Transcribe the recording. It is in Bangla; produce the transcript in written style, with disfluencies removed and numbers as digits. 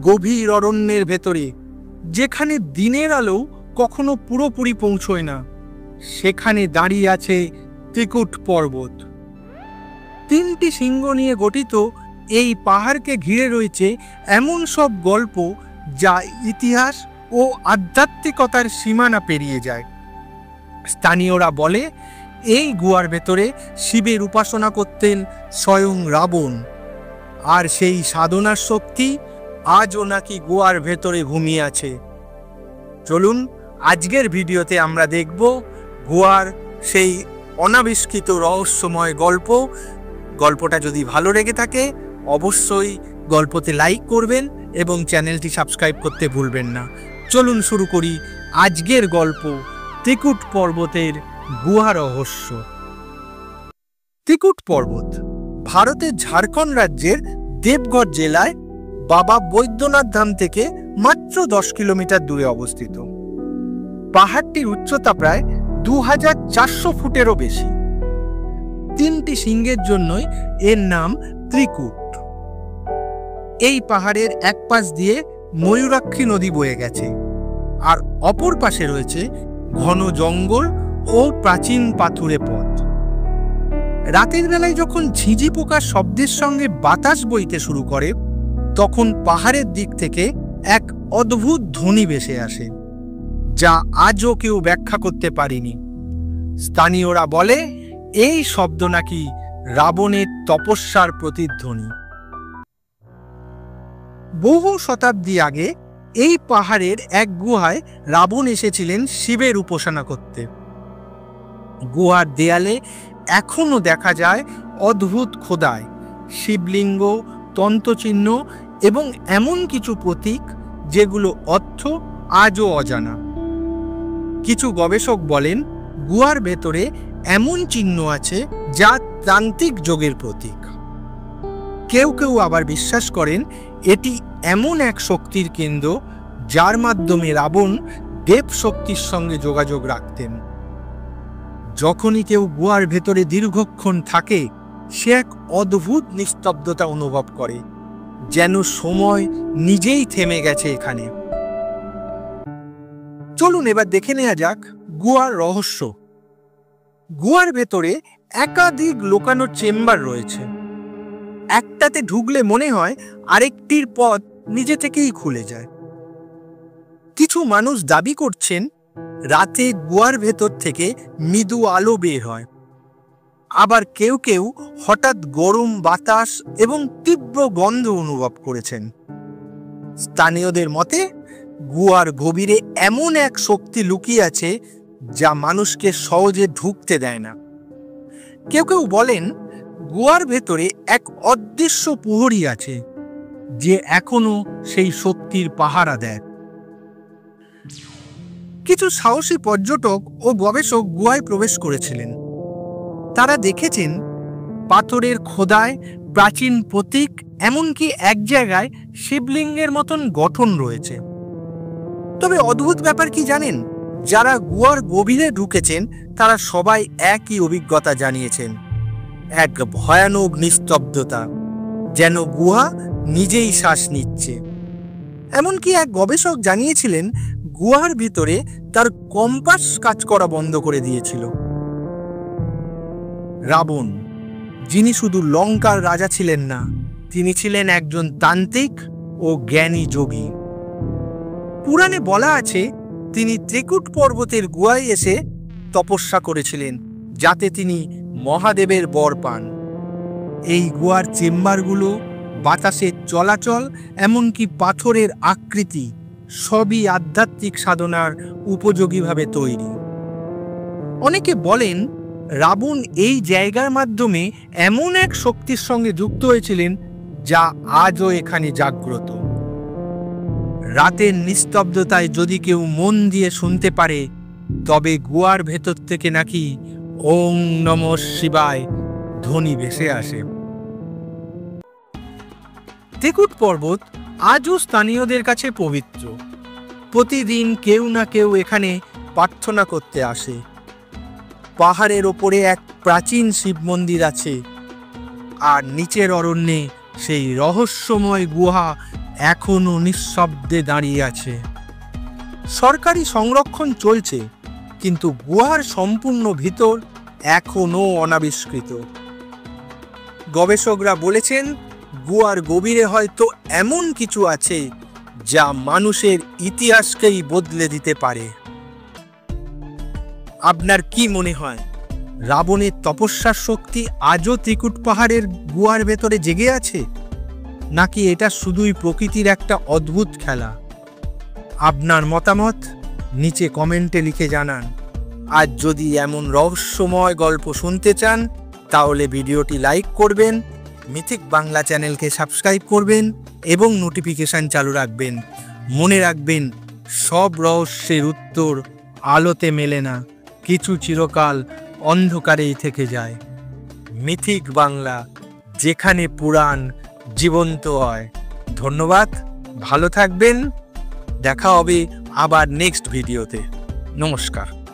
গভীর অরণ্যের ভেতরে, যেখানে দিনের আলো কখনো পুরোপুরি পৌঁছয় না, সেখানে দাঁড়িয়ে আছে ত্রিকুট পর্বত। 3টি শৃঙ্গ নিয়ে গঠিত এই পাহাড়কে ঘিরে রয়েছে এমন সব গল্প যা ইতিহাস ও আধ্যাত্মিকতার সীমানা পেরিয়ে যায়। স্থানীয়রা বলে এই গুহার ভেতরে শিবের উপাসনা করতেন স্বয়ং রাবণ, আর সেই সাধনার শক্তি আজও নাকি গুহার ভেতরে ঘুমিয়ে আছে। চলুন আজকের ভিডিওতে আমরা দেখব গুহার সেই অনাবিষ্কৃত রহস্যময় গল্পটা যদি ভালো লেগে থাকে অবশ্যই গল্পতে লাইক করবেন এবং চ্যানেলটি সাবস্ক্রাইব করতে ভুলবেন না। চলুন শুরু করি আজকের গল্প, ত্রিকুট পর্বতের গুহা রহস্য। ত্রিকুট পর্বত ভারতের ঝাড়খণ্ড রাজ্যের দেবগড় জেলায় বাবা বৈদ্যনাথ ধাম থেকে মাত্র 10 কিলোমিটার দূরে অবস্থিত। পাহাড়টির উচ্চতা প্রায় 2400 ফুটেরও বেশি। 3টি শৃঙ্গের জন্যই এর নাম ত্রিকুট। এই পাহাড়ের এক পাশ দিয়ে ময়ূরাক্ষী নদী বয়ে গেছে, আর অপর পাশে রয়েছে ঘন জঙ্গল ও প্রাচীন পাথুরে পথ। রাতের বেলায় যখন ঝিঁঝি পোকার শব্দের সঙ্গে বাতাস বইতে শুরু করে, তখন পাহাড়ের দিক থেকে এক অদ্ভুত ধ্বনি ভেসে আসে, যা আজও কেউ ব্যাখ্যা করতে পারেনি। স্থানীয়রা বলে এই শব্দ নাকি রাবণের তপস্যার প্রতিধ্বনি। বহু শতাব্দী আগে এই পাহাড়ের এক গুহায় রাবণ এসেছিলেন শিবের উপাসনা করতে। গুহার দেয়ালে এখনো দেখা যায় অদ্ভুত খোদাই, শিবলিঙ্গ, তন্ত্রচিহ্ন এবং এমন কিছু প্রতীক যেগুলো অর্থ আজও অজানা। কিছু গবেষক বলেন গুহার ভেতরে এমন চিহ্ন আছে যা তান্ত্রিক যোগের প্রতীক। কেউ কেউ আবার বিশ্বাস করেন এটি এমন এক শক্তির কেন্দ্র যার মাধ্যমে রাবণ দেব শক্তির সঙ্গে যোগাযোগ রাখতেন। যখনই কেউ গুহার ভেতরে দীর্ঘক্ষণ থাকে, সে এক অদ্ভুত নিস্তব্ধতা অনুভব করে, যেন সময় নিজেই থেমে গেছে এখানে। চলুন এবার দেখে নেওয়া যাক গুহার রহস্য। গুহার ভেতরে একাধিক লুকানো চেম্বার রয়েছে। একটাতে ঢুকলে মনে হয় আরেকটির পথ নিজে থেকেই খুলে যায়। কিছু মানুষ দাবি করছেন রাতে গুহার ভেতর থেকে মৃদু আলো বের হয়, আবার কেউ কেউ হঠাৎ গরম বাতাস এবং তীব্র গন্ধ অনুভব করেছেন। স্থানীয়দের মতে গুহার গভীরে এমন এক শক্তি লুকিয়ে আছে যা মানুষকে সহজে ঢুকতে দেয় না। কেউ কেউ বলেন গুহার ভেতরে এক অদৃশ্য প্রহরী আছে যে এখনো সেই শক্তির পাহারা দেয়। কিছু সাহসী পর্যটক ও গবেষক গুহায় প্রবেশ করেছিলেন। তারা দেখেছেন পাথরের খোদাই, প্রাচীন প্রতীক, এমনকি এক জায়গায় শিবলিঙ্গের মতন গঠন রয়েছে। তবে অদ্ভুত ব্যাপার কি জানেন? যারা গুহার গভীরে ঢুকেছেন তারা সবাই একই অভিজ্ঞতা জানিয়েছেন, এক ভয়ানক নিস্তব্ধতা, যেন গুহা নিজেই শ্বাস নিচ্ছে। এমনকি এক গবেষক জানিয়েছিলেন গুহার ভিতরে তার কম্পাস কাজ করা বন্ধ করে দিয়েছিল। রাবণ, যিনি শুধু লঙ্কার রাজা ছিলেন না, তিনি ছিলেন একজন তান্ত্রিক ও জ্ঞানী যোগী। পুরাণে বলা আছে তিনি ত্রিকুট পর্বতের গুহায় এসে তপস্যা করেছিলেন যাতে তিনি মহাদেবের বর পান। এই গুহার চেম্বারগুলো, বাতাসের চলাচল, এমনকি পাথরের আকৃতি সবই আধ্যাত্মিক সাধনার উপযোগীভাবে তৈরি। অনেকে বলেন রাবণ এই জায়গার মাধ্যমে এমন এক শক্তির সঙ্গে যুক্ত হয়েছিলেন যা আজও এখানে জাগ্রত। রাতের নিস্তব্ধতায় যদি কেউ মন দিয়ে শুনতে পারে, তবে গুহার ভেতর থেকে নাকি ওং নমঃ শিবায় ধ্বনি ভেসে আসে। ত্রিকুট পর্বত আজও স্থানীয়দের কাছে পবিত্র। প্রতিদিন কেউ না কেউ এখানে প্রার্থনা করতে আসে। পাহাড়ের ওপরে এক প্রাচীন শিব মন্দির আছে, আর নিচের অরণ্যে সেই রহস্যময় গুহা এখনো নিঃশব্দে দাঁড়িয়ে আছে। সরকারি সংরক্ষণ চলছে, কিন্তু গুহার সম্পূর্ণ ভিতর এখনো অনাবিষ্কৃত। গবেষকরা বলেছেন, গুহার গভীরে হয়তো এমন কিছু আছে যা মানুষের ইতিহাসকেই বদলে দিতে পারে। আপনার কি মনে হয়, রাবণের তপস্যার শক্তি আজও ত্রিকুট পাহাড়ের গুহার ভেতরে জেগে আছে, নাকি এটা শুধুই প্রকৃতির একটা অদ্ভুত খেলা? আপনার মতামত নিচে কমেন্টে লিখে জানান। আর যদি এমন রহস্যময় গল্প শুনতে চান, তাহলে ভিডিওটি লাইক করবেন, মিথিক বাংলা চ্যানেলকে সাবস্ক্রাইব করবেন এবং নোটিফিকেশন চালু রাখবেন। মনে রাখবেন, সব রহস্যের উত্তর আলোতে মেলে না, কিছু চিরকাল অন্ধকারেই থেকে যায়। মিথিক বাংলা, যেখানে পুরাণ জীবন্ত হয়। ধন্যবাদ, ভালো থাকবেন। দেখা হবে আবার নেক্সট ভিডিওতে। নমস্কার।